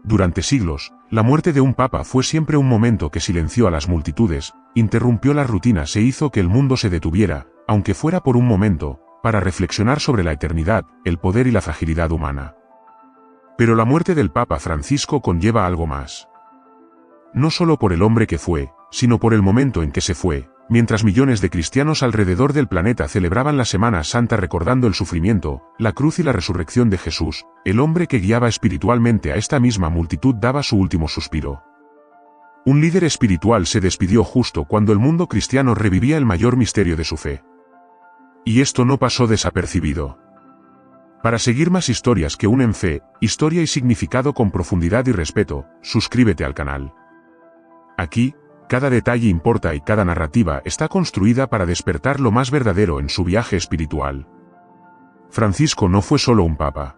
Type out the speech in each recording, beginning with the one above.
Durante siglos, la muerte de un papa fue siempre un momento que silenció a las multitudes, interrumpió las rutinas e hizo que el mundo se detuviera, aunque fuera por un momento, para reflexionar sobre la eternidad, el poder y la fragilidad humana. Pero la muerte del Papa Francisco conlleva algo más. No solo por el hombre que fue, sino por el momento en que se fue, mientras millones de cristianos alrededor del planeta celebraban la Semana Santa recordando el sufrimiento, la cruz y la resurrección de Jesús, el hombre que guiaba espiritualmente a esta misma multitud daba su último suspiro. Un líder espiritual se despidió justo cuando el mundo cristiano revivía el mayor misterio de su fe. Y esto no pasó desapercibido. Para seguir más historias que unen fe, historia y significado con profundidad y respeto, suscríbete al canal. Aquí, cada detalle importa y cada narrativa está construida para despertar lo más verdadero en su viaje espiritual. Francisco no fue solo un papa.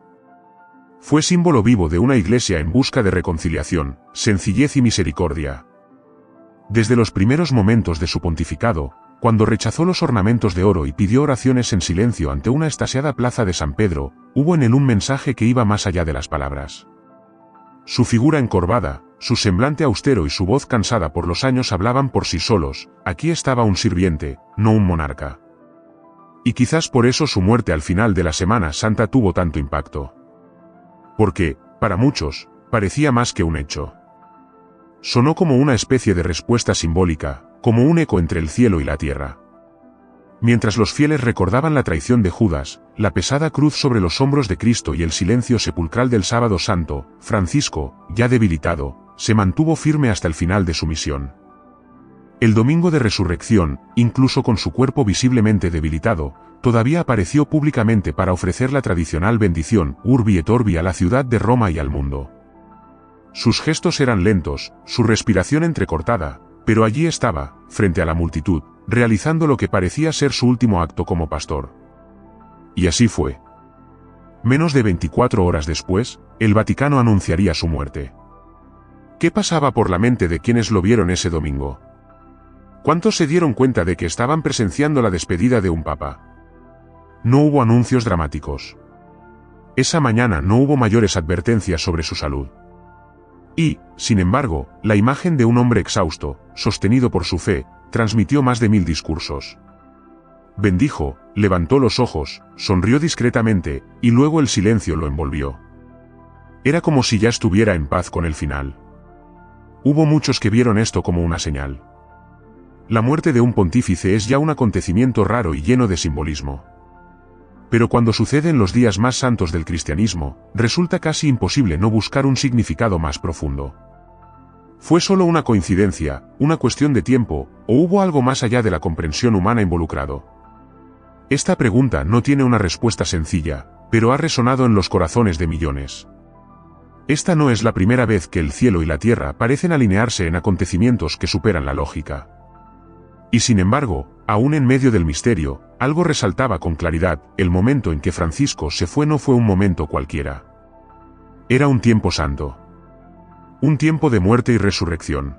Fue símbolo vivo de una iglesia en busca de reconciliación, sencillez y misericordia. Desde los primeros momentos de su pontificado, cuando rechazó los ornamentos de oro y pidió oraciones en silencio ante una estasiada plaza de San Pedro, hubo en él un mensaje que iba más allá de las palabras. Su figura encorvada, su semblante austero y su voz cansada por los años hablaban por sí solos: aquí estaba un sirviente, no un monarca. Y quizás por eso su muerte al final de la Semana Santa tuvo tanto impacto. Porque, para muchos, parecía más que un hecho. Sonó como una especie de respuesta simbólica, como un eco entre el cielo y la tierra. Mientras los fieles recordaban la traición de Judas, la pesada cruz sobre los hombros de Cristo y el silencio sepulcral del Sábado Santo, Francisco, ya debilitado, se mantuvo firme hasta el final de su misión. El domingo de resurrección, incluso con su cuerpo visiblemente debilitado, todavía apareció públicamente para ofrecer la tradicional bendición, Urbi et Orbi, a la ciudad de Roma y al mundo. Sus gestos eran lentos, su respiración entrecortada, pero allí estaba, frente a la multitud, realizando lo que parecía ser su último acto como pastor. Y así fue. Menos de 24 horas después, el Vaticano anunciaría su muerte. ¿Qué pasaba por la mente de quienes lo vieron ese domingo? ¿Cuántos se dieron cuenta de que estaban presenciando la despedida de un papa? No hubo anuncios dramáticos. Esa mañana no hubo mayores advertencias sobre su salud. Y, sin embargo, la imagen de un hombre exhausto, sostenido por su fe, transmitió más de 1000 discursos. Bendijo, levantó los ojos, sonrió discretamente, y luego el silencio lo envolvió. Era como si ya estuviera en paz con el final. Hubo muchos que vieron esto como una señal. La muerte de un pontífice es ya un acontecimiento raro y lleno de simbolismo. Pero cuando sucede en los días más santos del cristianismo, resulta casi imposible no buscar un significado más profundo. ¿Fue solo una coincidencia, una cuestión de tiempo, o hubo algo más allá de la comprensión humana involucrado? Esta pregunta no tiene una respuesta sencilla, pero ha resonado en los corazones de millones. Esta no es la primera vez que el cielo y la tierra parecen alinearse en acontecimientos que superan la lógica. Y sin embargo, aún en medio del misterio, algo resaltaba con claridad: el momento en que Francisco se fue no fue un momento cualquiera. Era un tiempo santo. Un tiempo de muerte y resurrección.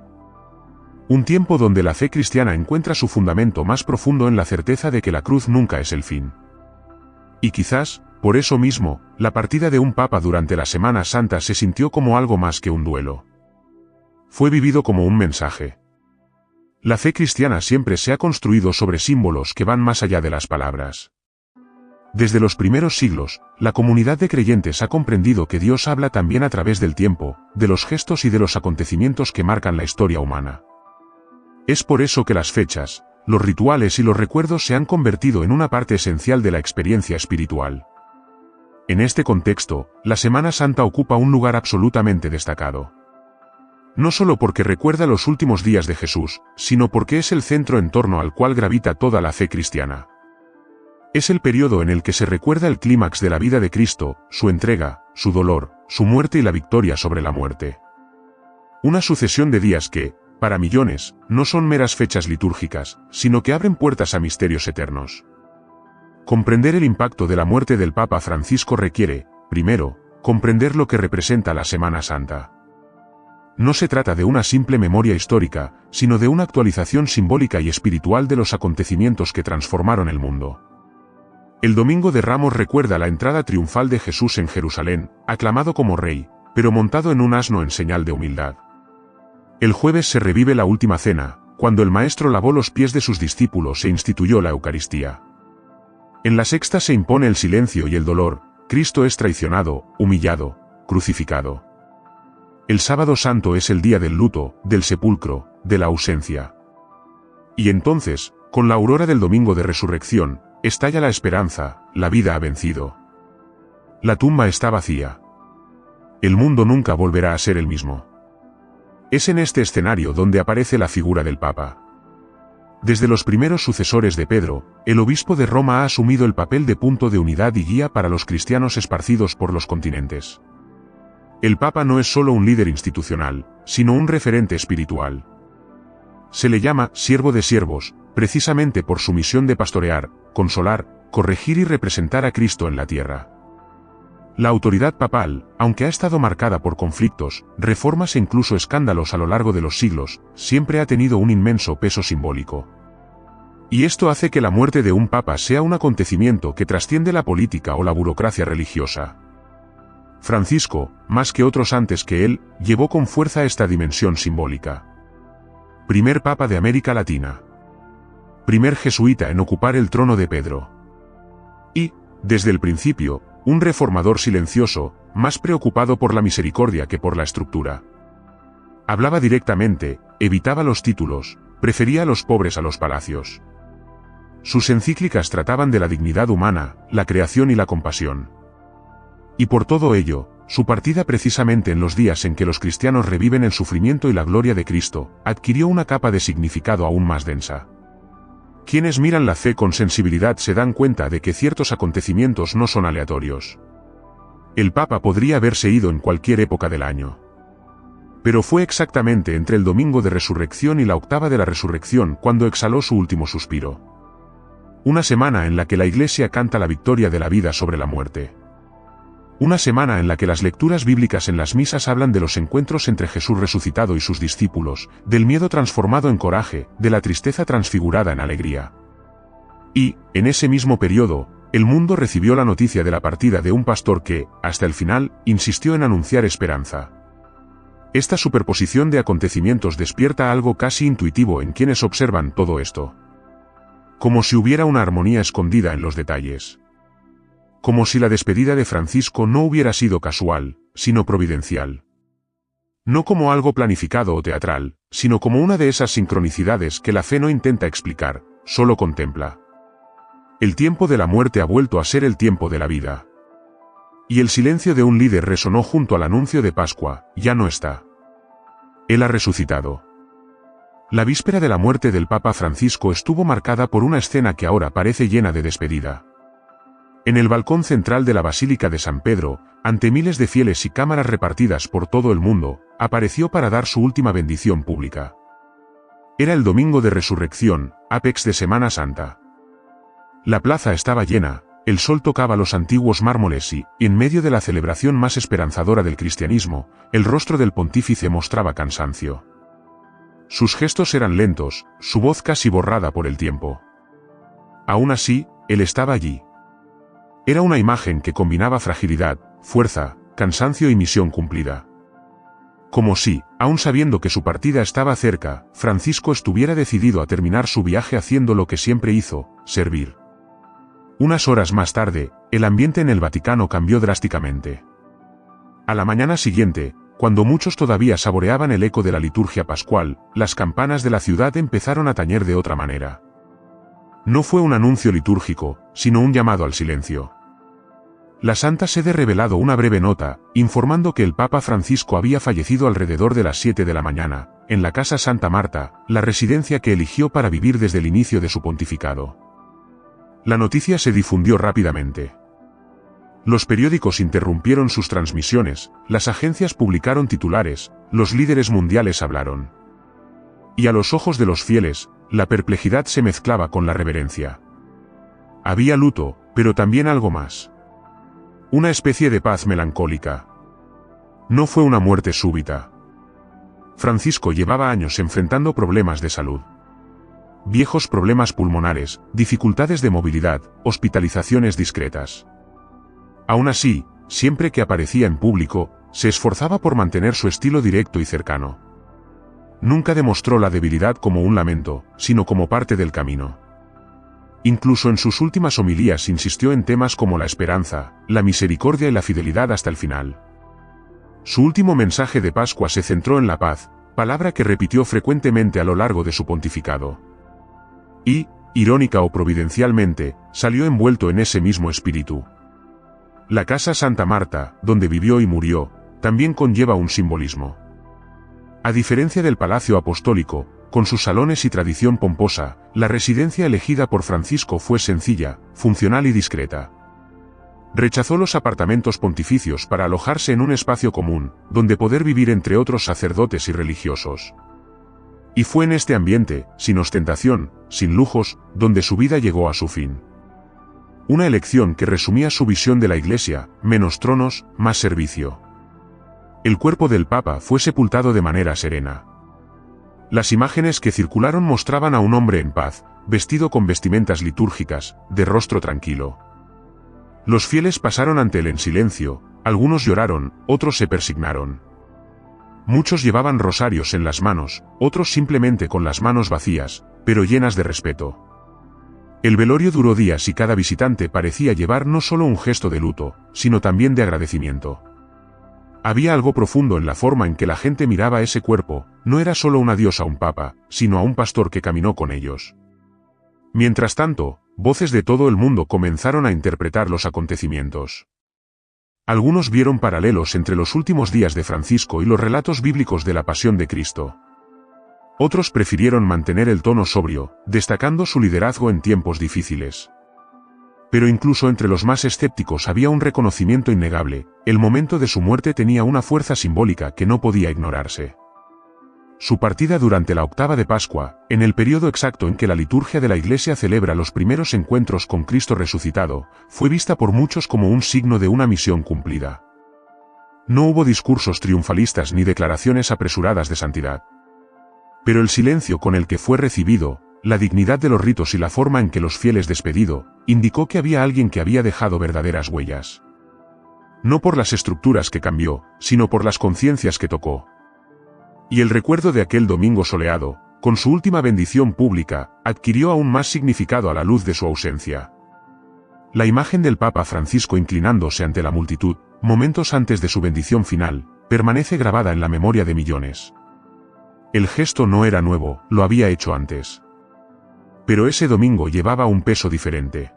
Un tiempo donde la fe cristiana encuentra su fundamento más profundo en la certeza de que la cruz nunca es el fin. Y quizás, por eso mismo, la partida de un papa durante la Semana Santa se sintió como algo más que un duelo. Fue vivido como un mensaje. La fe cristiana siempre se ha construido sobre símbolos que van más allá de las palabras. Desde los primeros siglos, la comunidad de creyentes ha comprendido que Dios habla también a través del tiempo, de los gestos y de los acontecimientos que marcan la historia humana. Es por eso que las fechas, los rituales y los recuerdos se han convertido en una parte esencial de la experiencia espiritual. En este contexto, la Semana Santa ocupa un lugar absolutamente destacado. No solo porque recuerda los últimos días de Jesús, sino porque es el centro en torno al cual gravita toda la fe cristiana. Es el periodo en el que se recuerda el clímax de la vida de Cristo, su entrega, su dolor, su muerte y la victoria sobre la muerte. Una sucesión de días que, para millones, no son meras fechas litúrgicas, sino que abren puertas a misterios eternos. Comprender el impacto de la muerte del Papa Francisco requiere, primero, comprender lo que representa la Semana Santa. No se trata de una simple memoria histórica, sino de una actualización simbólica y espiritual de los acontecimientos que transformaron el mundo. El Domingo de Ramos recuerda la entrada triunfal de Jesús en Jerusalén, aclamado como Rey, pero montado en un asno en señal de humildad. El jueves se revive la última cena, cuando el Maestro lavó los pies de sus discípulos e instituyó la Eucaristía. En la sexta se impone el silencio y el dolor, Cristo es traicionado, humillado, crucificado. El sábado santo es el día del luto, del sepulcro, de la ausencia. Y entonces, con la aurora del domingo de resurrección, estalla la esperanza, la vida ha vencido. La tumba está vacía. El mundo nunca volverá a ser el mismo. Es en este escenario donde aparece la figura del Papa. Desde los primeros sucesores de Pedro, el obispo de Roma ha asumido el papel de punto de unidad y guía para los cristianos esparcidos por los continentes. El Papa no es solo un líder institucional, sino un referente espiritual. Se le llama siervo de siervos, precisamente por su misión de pastorear, consolar, corregir y representar a Cristo en la tierra. La autoridad papal, aunque ha estado marcada por conflictos, reformas e incluso escándalos a lo largo de los siglos, siempre ha tenido un inmenso peso simbólico. Y esto hace que la muerte de un papa sea un acontecimiento que trasciende la política o la burocracia religiosa. Francisco, más que otros antes que él, llevó con fuerza esta dimensión simbólica. Primer papa de América Latina. Primer jesuita en ocupar el trono de Pedro. Y, desde el principio, un reformador silencioso, más preocupado por la misericordia que por la estructura. Hablaba directamente, evitaba los títulos, prefería a los pobres a los palacios. Sus encíclicas trataban de la dignidad humana, la creación y la compasión. Y por todo ello, su partida precisamente en los días en que los cristianos reviven el sufrimiento y la gloria de Cristo, adquirió una capa de significado aún más densa. Quienes miran la fe con sensibilidad se dan cuenta de que ciertos acontecimientos no son aleatorios. El Papa podría haberse ido en cualquier época del año. Pero fue exactamente entre el domingo de resurrección y la octava de la resurrección cuando exhaló su último suspiro. Una semana en la que la Iglesia canta la victoria de la vida sobre la muerte. Una semana en la que las lecturas bíblicas en las misas hablan de los encuentros entre Jesús resucitado y sus discípulos, del miedo transformado en coraje, de la tristeza transfigurada en alegría. Y, en ese mismo periodo, el mundo recibió la noticia de la partida de un pastor que, hasta el final, insistió en anunciar esperanza. Esta superposición de acontecimientos despierta algo casi intuitivo en quienes observan todo esto. Como si hubiera una armonía escondida en los detalles. Como si la despedida de Francisco no hubiera sido casual, sino providencial. No como algo planificado o teatral, sino como una de esas sincronicidades que la fe no intenta explicar, solo contempla. El tiempo de la muerte ha vuelto a ser el tiempo de la vida. Y el silencio de un líder resonó junto al anuncio de Pascua, ya no está. Él ha resucitado. La víspera de la muerte del Papa Francisco estuvo marcada por una escena que ahora parece llena de despedida. En el balcón central de la Basílica de San Pedro, ante miles de fieles y cámaras repartidas por todo el mundo, apareció para dar su última bendición pública. Era el domingo de resurrección, ápex de Semana Santa. La plaza estaba llena, el sol tocaba los antiguos mármoles y, en medio de la celebración más esperanzadora del cristianismo, el rostro del pontífice mostraba cansancio. Sus gestos eran lentos, su voz casi borrada por el tiempo. Aún así, él estaba allí. Era una imagen que combinaba fragilidad, fuerza, cansancio y misión cumplida. Como si, aun sabiendo que su partida estaba cerca, Francisco estuviera decidido a terminar su viaje haciendo lo que siempre hizo, servir. Unas horas más tarde, el ambiente en el Vaticano cambió drásticamente. A la mañana siguiente, cuando muchos todavía saboreaban el eco de la liturgia pascual, las campanas de la ciudad empezaron a tañer de otra manera. No fue un anuncio litúrgico, sino un llamado al silencio. La Santa Sede revelado una breve nota, informando que el Papa Francisco había fallecido alrededor de las 7 de la mañana, en la Casa Santa Marta, la residencia que eligió para vivir desde el inicio de su pontificado. La noticia se difundió rápidamente. Los periódicos interrumpieron sus transmisiones, las agencias publicaron titulares, los líderes mundiales hablaron. Y a los ojos de los fieles, la perplejidad se mezclaba con la reverencia. Había luto, pero también algo más. Una especie de paz melancólica. No fue una muerte súbita. Francisco llevaba años enfrentando problemas de salud. Viejos problemas pulmonares, dificultades de movilidad, hospitalizaciones discretas. Aún así, siempre que aparecía en público, se esforzaba por mantener su estilo directo y cercano. Nunca demostró la debilidad como un lamento, sino como parte del camino. Incluso en sus últimas homilías insistió en temas como la esperanza, la misericordia y la fidelidad hasta el final. Su último mensaje de Pascua se centró en la paz, palabra que repitió frecuentemente a lo largo de su pontificado. Y, irónica o providencialmente, salió envuelto en ese mismo espíritu. La casa Santa Marta, donde vivió y murió, también conlleva un simbolismo. A diferencia del Palacio Apostólico, con sus salones y tradición pomposa, la residencia elegida por Francisco fue sencilla, funcional y discreta. Rechazó los apartamentos pontificios para alojarse en un espacio común, donde poder vivir entre otros sacerdotes y religiosos. Y fue en este ambiente, sin ostentación, sin lujos, donde su vida llegó a su fin. Una elección que resumía su visión de la Iglesia: menos tronos, más servicio. El cuerpo del Papa fue sepultado de manera serena. Las imágenes que circularon mostraban a un hombre en paz, vestido con vestimentas litúrgicas, de rostro tranquilo. Los fieles pasaron ante él en silencio, algunos lloraron, otros se persignaron. Muchos llevaban rosarios en las manos, otros simplemente con las manos vacías, pero llenas de respeto. El velorio duró días y cada visitante parecía llevar no solo un gesto de luto, sino también de agradecimiento. Había algo profundo en la forma en que la gente miraba ese cuerpo, no era solo un adiós a un papa, sino a un pastor que caminó con ellos. Mientras tanto, voces de todo el mundo comenzaron a interpretar los acontecimientos. Algunos vieron paralelos entre los últimos días de Francisco y los relatos bíblicos de la Pasión de Cristo. Otros prefirieron mantener el tono sobrio, destacando su liderazgo en tiempos difíciles. Pero incluso entre los más escépticos había un reconocimiento innegable: el momento de su muerte tenía una fuerza simbólica que no podía ignorarse. Su partida durante la octava de Pascua, en el periodo exacto en que la liturgia de la Iglesia celebra los primeros encuentros con Cristo resucitado, fue vista por muchos como un signo de una misión cumplida. No hubo discursos triunfalistas ni declaraciones apresuradas de santidad. Pero el silencio con el que fue recibido, la dignidad de los ritos y la forma en que los fieles despedido, indicó que había alguien que había dejado verdaderas huellas. No por las estructuras que cambió, sino por las conciencias que tocó. Y el recuerdo de aquel domingo soleado, con su última bendición pública, adquirió aún más significado a la luz de su ausencia. La imagen del Papa Francisco inclinándose ante la multitud, momentos antes de su bendición final, permanece grabada en la memoria de millones. El gesto no era nuevo, lo había hecho antes. Pero ese domingo llevaba un peso diferente.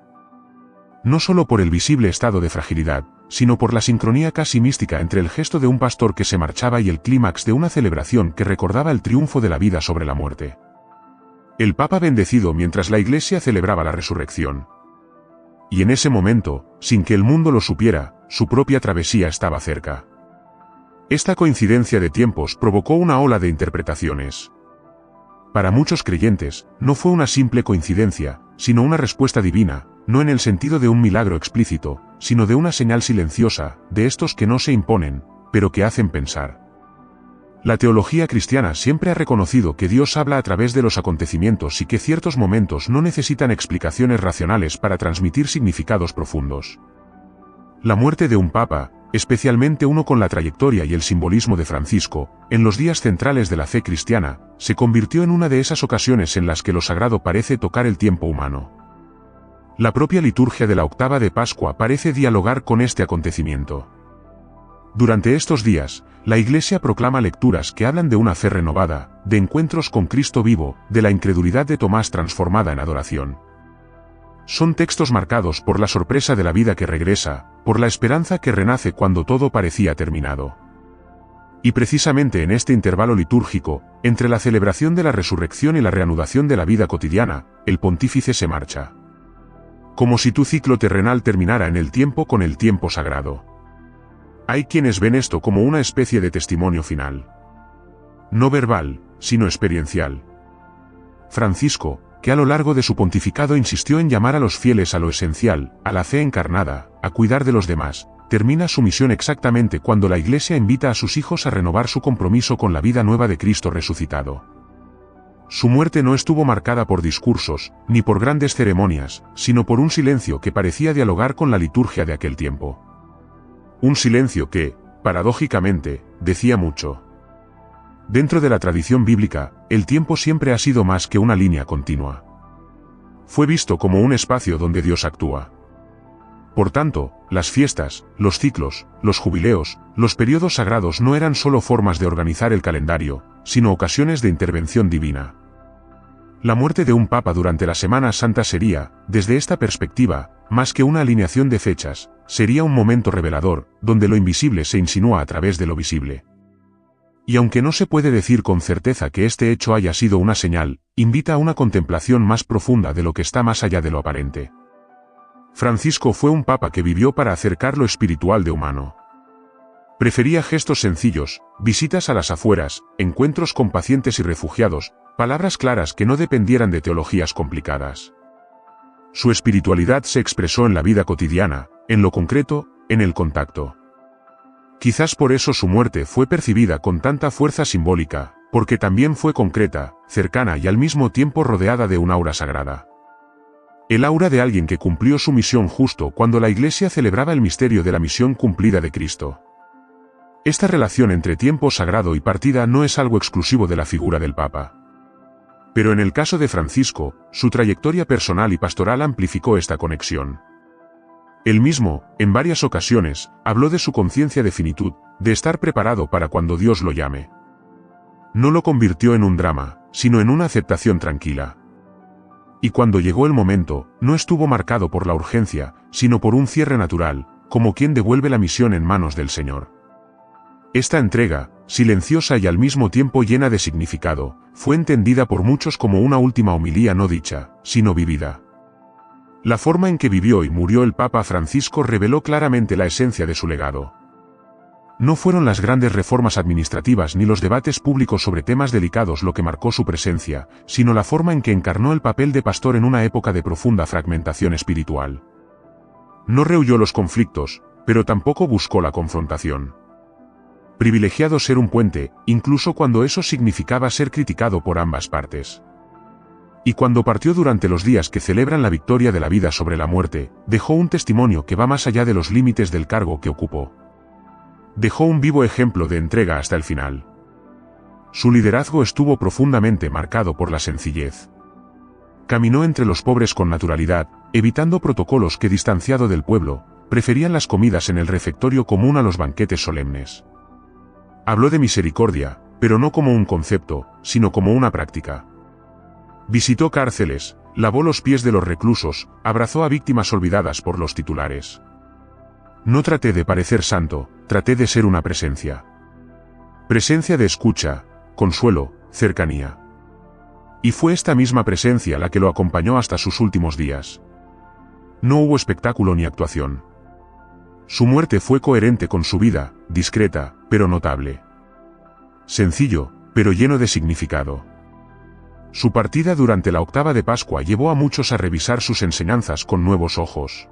No solo por el visible estado de fragilidad, sino por la sincronía casi mística entre el gesto de un pastor que se marchaba y el clímax de una celebración que recordaba el triunfo de la vida sobre la muerte. El Papa bendecido mientras la Iglesia celebraba la resurrección. Y en ese momento, sin que el mundo lo supiera, su propia travesía estaba cerca. Esta coincidencia de tiempos provocó una ola de interpretaciones. Para muchos creyentes, no fue una simple coincidencia, sino una respuesta divina, no en el sentido de un milagro explícito, sino de una señal silenciosa, de estos que no se imponen, pero que hacen pensar. La teología cristiana siempre ha reconocido que Dios habla a través de los acontecimientos y que ciertos momentos no necesitan explicaciones racionales para transmitir significados profundos. La muerte de un papa, especialmente uno con la trayectoria y el simbolismo de Francisco, en los días centrales de la fe cristiana, se convirtió en una de esas ocasiones en las que lo sagrado parece tocar el tiempo humano. La propia liturgia de la octava de Pascua parece dialogar con este acontecimiento. Durante estos días, la Iglesia proclama lecturas que hablan de una fe renovada, de encuentros con Cristo vivo, de la incredulidad de Tomás transformada en adoración. Son textos marcados por la sorpresa de la vida que regresa, por la esperanza que renace cuando todo parecía terminado. Y precisamente en este intervalo litúrgico, entre la celebración de la resurrección y la reanudación de la vida cotidiana, el pontífice se marcha. Como si tu ciclo terrenal terminara en el tiempo con el tiempo sagrado. Hay quienes ven esto como una especie de testimonio final. No verbal, sino experiencial. Francisco, que a lo largo de su pontificado insistió en llamar a los fieles a lo esencial, a la fe encarnada, a cuidar de los demás, termina su misión exactamente cuando la Iglesia invita a sus hijos a renovar su compromiso con la vida nueva de Cristo resucitado. Su muerte no estuvo marcada por discursos, ni por grandes ceremonias, sino por un silencio que parecía dialogar con la liturgia de aquel tiempo. Un silencio que, paradójicamente, decía mucho. Dentro de la tradición bíblica, el tiempo siempre ha sido más que una línea continua. Fue visto como un espacio donde Dios actúa. Por tanto, las fiestas, los ciclos, los jubileos, los periodos sagrados no eran solo formas de organizar el calendario, sino ocasiones de intervención divina. La muerte de un papa durante la Semana Santa sería, desde esta perspectiva, más que una alineación de fechas, sería un momento revelador, donde lo invisible se insinúa a través de lo visible. Y aunque no se puede decir con certeza que este hecho haya sido una señal, invita a una contemplación más profunda de lo que está más allá de lo aparente. Francisco fue un papa que vivió para acercar lo espiritual de humano. Prefería gestos sencillos, visitas a las afueras, encuentros con pacientes y refugiados, palabras claras que no dependieran de teologías complicadas. Su espiritualidad se expresó en la vida cotidiana, en lo concreto, en el contacto. Quizás por eso su muerte fue percibida con tanta fuerza simbólica, porque también fue concreta, cercana y al mismo tiempo rodeada de un aura sagrada. El aura de alguien que cumplió su misión justo cuando la Iglesia celebraba el misterio de la misión cumplida de Cristo. Esta relación entre tiempo sagrado y partida no es algo exclusivo de la figura del Papa. Pero en el caso de Francisco, su trayectoria personal y pastoral amplificó esta conexión. Él mismo, en varias ocasiones, habló de su conciencia de finitud, de estar preparado para cuando Dios lo llame. No lo convirtió en un drama, sino en una aceptación tranquila. Y cuando llegó el momento, no estuvo marcado por la urgencia, sino por un cierre natural, como quien devuelve la misión en manos del Señor. Esta entrega, silenciosa y al mismo tiempo llena de significado, fue entendida por muchos como una última homilía no dicha, sino vivida. La forma en que vivió y murió el Papa Francisco reveló claramente la esencia de su legado. No fueron las grandes reformas administrativas ni los debates públicos sobre temas delicados lo que marcó su presencia, sino la forma en que encarnó el papel de pastor en una época de profunda fragmentación espiritual. No rehuyó los conflictos, pero tampoco buscó la confrontación. Privilegiado ser un puente, incluso cuando eso significaba ser criticado por ambas partes. Y cuando partió durante los días que celebran la victoria de la vida sobre la muerte, dejó un testimonio que va más allá de los límites del cargo que ocupó. Dejó un vivo ejemplo de entrega hasta el final. Su liderazgo estuvo profundamente marcado por la sencillez. Caminó entre los pobres con naturalidad, evitando protocolos que, distanciado del pueblo, preferían las comidas en el refectorio común a los banquetes solemnes. Habló de misericordia, pero no como un concepto, sino como una práctica. Visitó cárceles, lavó los pies de los reclusos, abrazó a víctimas olvidadas por los titulares. No traté de parecer santo, traté de ser una presencia. Presencia de escucha, consuelo, cercanía. Y fue esta misma presencia la que lo acompañó hasta sus últimos días. No hubo espectáculo ni actuación. Su muerte fue coherente con su vida, discreta, pero notable. Sencillo, pero lleno de significado. Su partida durante la octava de Pascua llevó a muchos a revisar sus enseñanzas con nuevos ojos.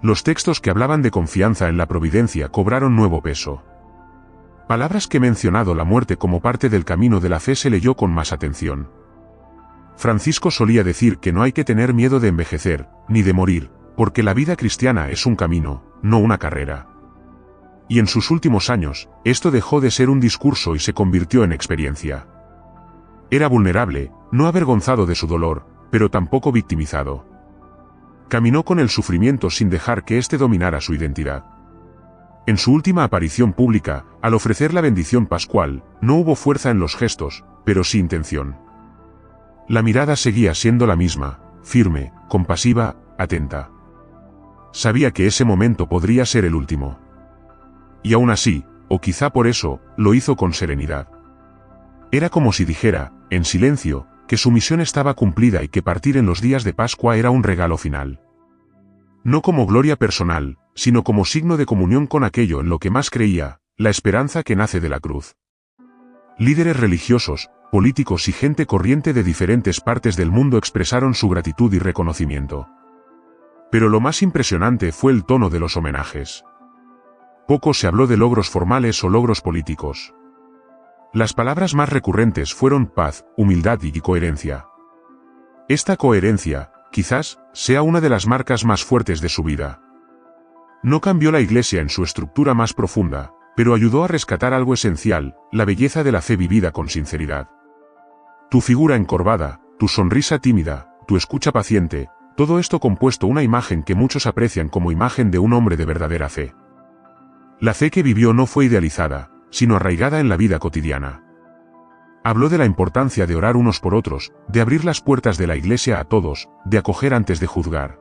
Los textos que hablaban de confianza en la providencia cobraron nuevo peso. Palabras que mencionado la muerte como parte del camino de la fe se leyó con más atención. Francisco solía decir que no hay que tener miedo de envejecer, ni de morir, porque la vida cristiana es un camino, no una carrera. Y en sus últimos años, esto dejó de ser un discurso y se convirtió en experiencia. Era vulnerable, no avergonzado de su dolor, pero tampoco victimizado. Caminó con el sufrimiento sin dejar que éste dominara su identidad. En su última aparición pública, al ofrecer la bendición pascual, no hubo fuerza en los gestos, pero sí intención. La mirada seguía siendo la misma, firme, compasiva, atenta. Sabía que ese momento podría ser el último. Y aún así, o quizá por eso, lo hizo con serenidad. Era como si dijera, en silencio, que su misión estaba cumplida y que partir en los días de Pascua era un regalo final. No como gloria personal, sino como signo de comunión con aquello en lo que más creía, la esperanza que nace de la cruz. Líderes religiosos, políticos y gente corriente de diferentes partes del mundo expresaron su gratitud y reconocimiento. Pero lo más impresionante fue el tono de los homenajes. Poco se habló de logros formales o logros políticos. Las palabras más recurrentes fueron paz, humildad y coherencia. Esta coherencia, quizás, sea una de las marcas más fuertes de su vida. No cambió la Iglesia en su estructura más profunda, pero ayudó a rescatar algo esencial, la belleza de la fe vivida con sinceridad. Tu figura encorvada, tu sonrisa tímida, tu escucha paciente, todo esto compuesto una imagen que muchos aprecian como imagen de un hombre de verdadera fe. La fe que vivió no fue idealizada, sino arraigada en la vida cotidiana. Habló de la importancia de orar unos por otros, de abrir las puertas de la iglesia a todos, de acoger antes de juzgar.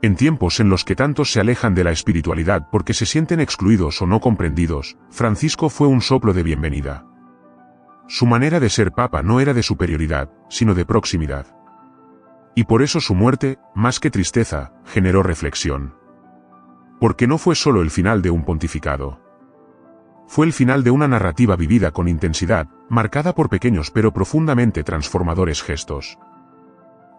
En tiempos en los que tantos se alejan de la espiritualidad porque se sienten excluidos o no comprendidos, Francisco fue un soplo de bienvenida. Su manera de ser papa no era de superioridad, sino de proximidad. Y por eso su muerte, más que tristeza, generó reflexión. Porque no fue solo el final de un pontificado. Fue el final de una narrativa vivida con intensidad, marcada por pequeños pero profundamente transformadores gestos.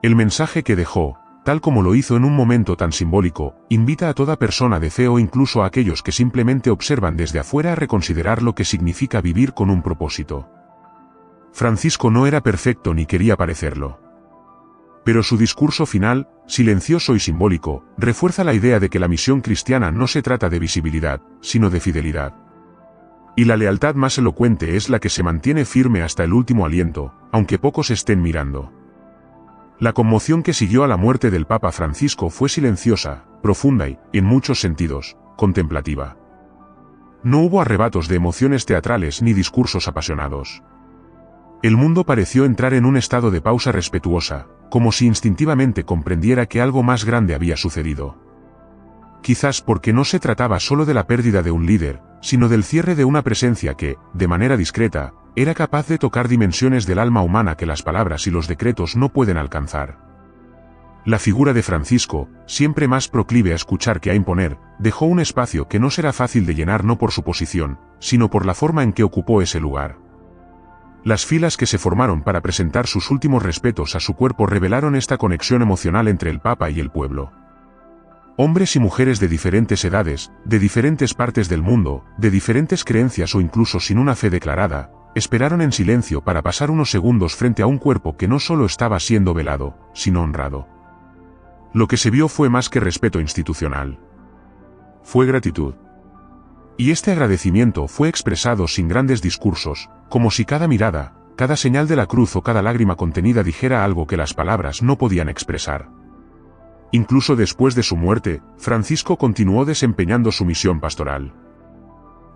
El mensaje que dejó, tal como lo hizo en un momento tan simbólico, invita a toda persona de fe o incluso a aquellos que simplemente observan desde afuera a reconsiderar lo que significa vivir con un propósito. Francisco no era perfecto ni quería parecerlo. Pero su discurso final, silencioso y simbólico, refuerza la idea de que la misión cristiana no se trata de visibilidad, sino de fidelidad. Y la lealtad más elocuente es la que se mantiene firme hasta el último aliento, aunque pocos estén mirando. La conmoción que siguió a la muerte del Papa Francisco fue silenciosa, profunda y, en muchos sentidos, contemplativa. No hubo arrebatos de emociones teatrales ni discursos apasionados. El mundo pareció entrar en un estado de pausa respetuosa, como si instintivamente comprendiera que algo más grande había sucedido. Quizás porque no se trataba solo de la pérdida de un líder, sino del cierre de una presencia que, de manera discreta, era capaz de tocar dimensiones del alma humana que las palabras y los decretos no pueden alcanzar. La figura de Francisco, siempre más proclive a escuchar que a imponer, dejó un espacio que no será fácil de llenar no por su posición, sino por la forma en que ocupó ese lugar. Las filas que se formaron para presentar sus últimos respetos a su cuerpo revelaron esta conexión emocional entre el Papa y el pueblo. Hombres y mujeres de diferentes edades, de diferentes partes del mundo, de diferentes creencias o incluso sin una fe declarada, esperaron en silencio para pasar unos segundos frente a un cuerpo que no solo estaba siendo velado, sino honrado. Lo que se vio fue más que respeto institucional. Fue gratitud. Y este agradecimiento fue expresado sin grandes discursos, como si cada mirada, cada señal de la cruz o cada lágrima contenida dijera algo que las palabras no podían expresar. Incluso después de su muerte, Francisco continuó desempeñando su misión pastoral.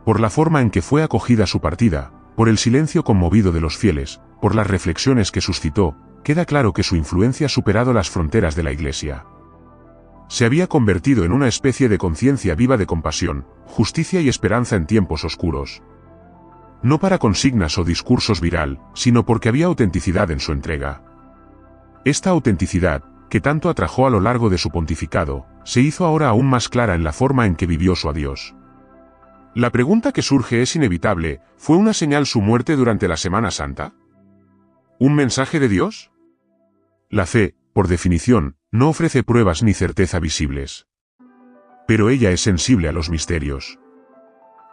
Por la forma en que fue acogida su partida, por el silencio conmovido de los fieles, por las reflexiones que suscitó, queda claro que su influencia ha superado las fronteras de la Iglesia. Se había convertido en una especie de conciencia viva de compasión, justicia y esperanza en tiempos oscuros. No para consignas o discursos viral, sino porque había autenticidad en su entrega. Esta autenticidad, que tanto atrajo a lo largo de su pontificado, se hizo ahora aún más clara en la forma en que vivió su adiós. La pregunta que surge es inevitable: ¿fue una señal su muerte durante la Semana Santa? ¿Un mensaje de Dios? La fe, por definición, no ofrece pruebas ni certeza visibles. Pero ella es sensible a los misterios.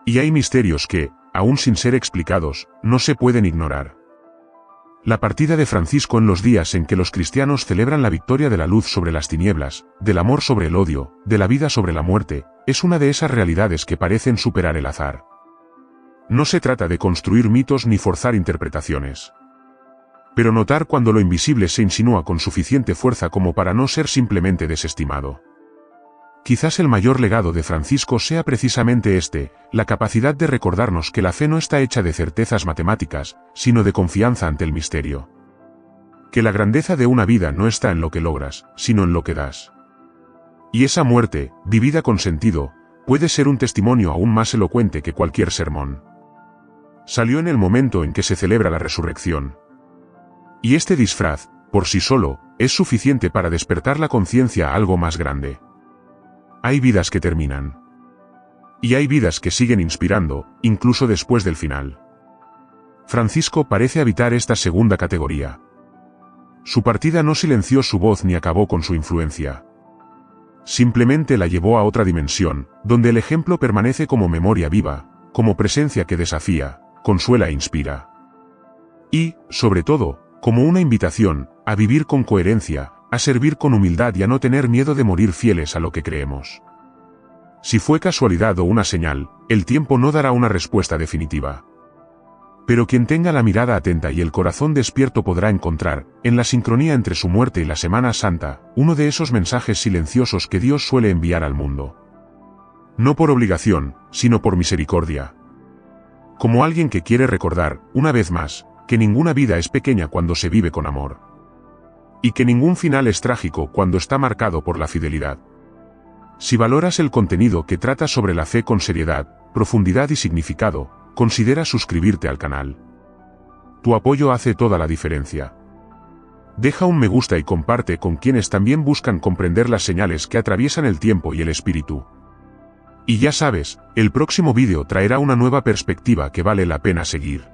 Y hay misterios que, aún sin ser explicados, no se pueden ignorar. La partida de Francisco en los días en que los cristianos celebran la victoria de la luz sobre las tinieblas, del amor sobre el odio, de la vida sobre la muerte, es una de esas realidades que parecen superar el azar. No se trata de construir mitos ni forzar interpretaciones. Pero notar cuando lo invisible se insinúa con suficiente fuerza como para no ser simplemente desestimado. Quizás el mayor legado de Francisco sea precisamente este, la capacidad de recordarnos que la fe no está hecha de certezas matemáticas, sino de confianza ante el misterio. Que la grandeza de una vida no está en lo que logras, sino en lo que das. Y esa muerte, vivida con sentido, puede ser un testimonio aún más elocuente que cualquier sermón. Salió en el momento en que se celebra la resurrección. Y este disfraz, por sí solo, es suficiente para despertar la conciencia a algo más grande. Hay vidas que terminan. Y hay vidas que siguen inspirando, incluso después del final. Francisco parece habitar esta segunda categoría. Su partida no silenció su voz ni acabó con su influencia. Simplemente la llevó a otra dimensión, donde el ejemplo permanece como memoria viva, como presencia que desafía, consuela e inspira. Y, sobre todo, como una invitación, a vivir con coherencia, a servir con humildad y a no tener miedo de morir fieles a lo que creemos. Si fue casualidad o una señal, el tiempo no dará una respuesta definitiva. Pero quien tenga la mirada atenta y el corazón despierto podrá encontrar, en la sincronía entre su muerte y la Semana Santa, uno de esos mensajes silenciosos que Dios suele enviar al mundo. No por obligación, sino por misericordia. Como alguien que quiere recordar, una vez más, que ninguna vida es pequeña cuando se vive con amor. Y que ningún final es trágico cuando está marcado por la fidelidad. Si valoras el contenido que trata sobre la fe con seriedad, profundidad y significado, considera suscribirte al canal. Tu apoyo hace toda la diferencia. Deja un me gusta y comparte con quienes también buscan comprender las señales que atraviesan el tiempo y el espíritu. Y ya sabes, el próximo vídeo traerá una nueva perspectiva que vale la pena seguir.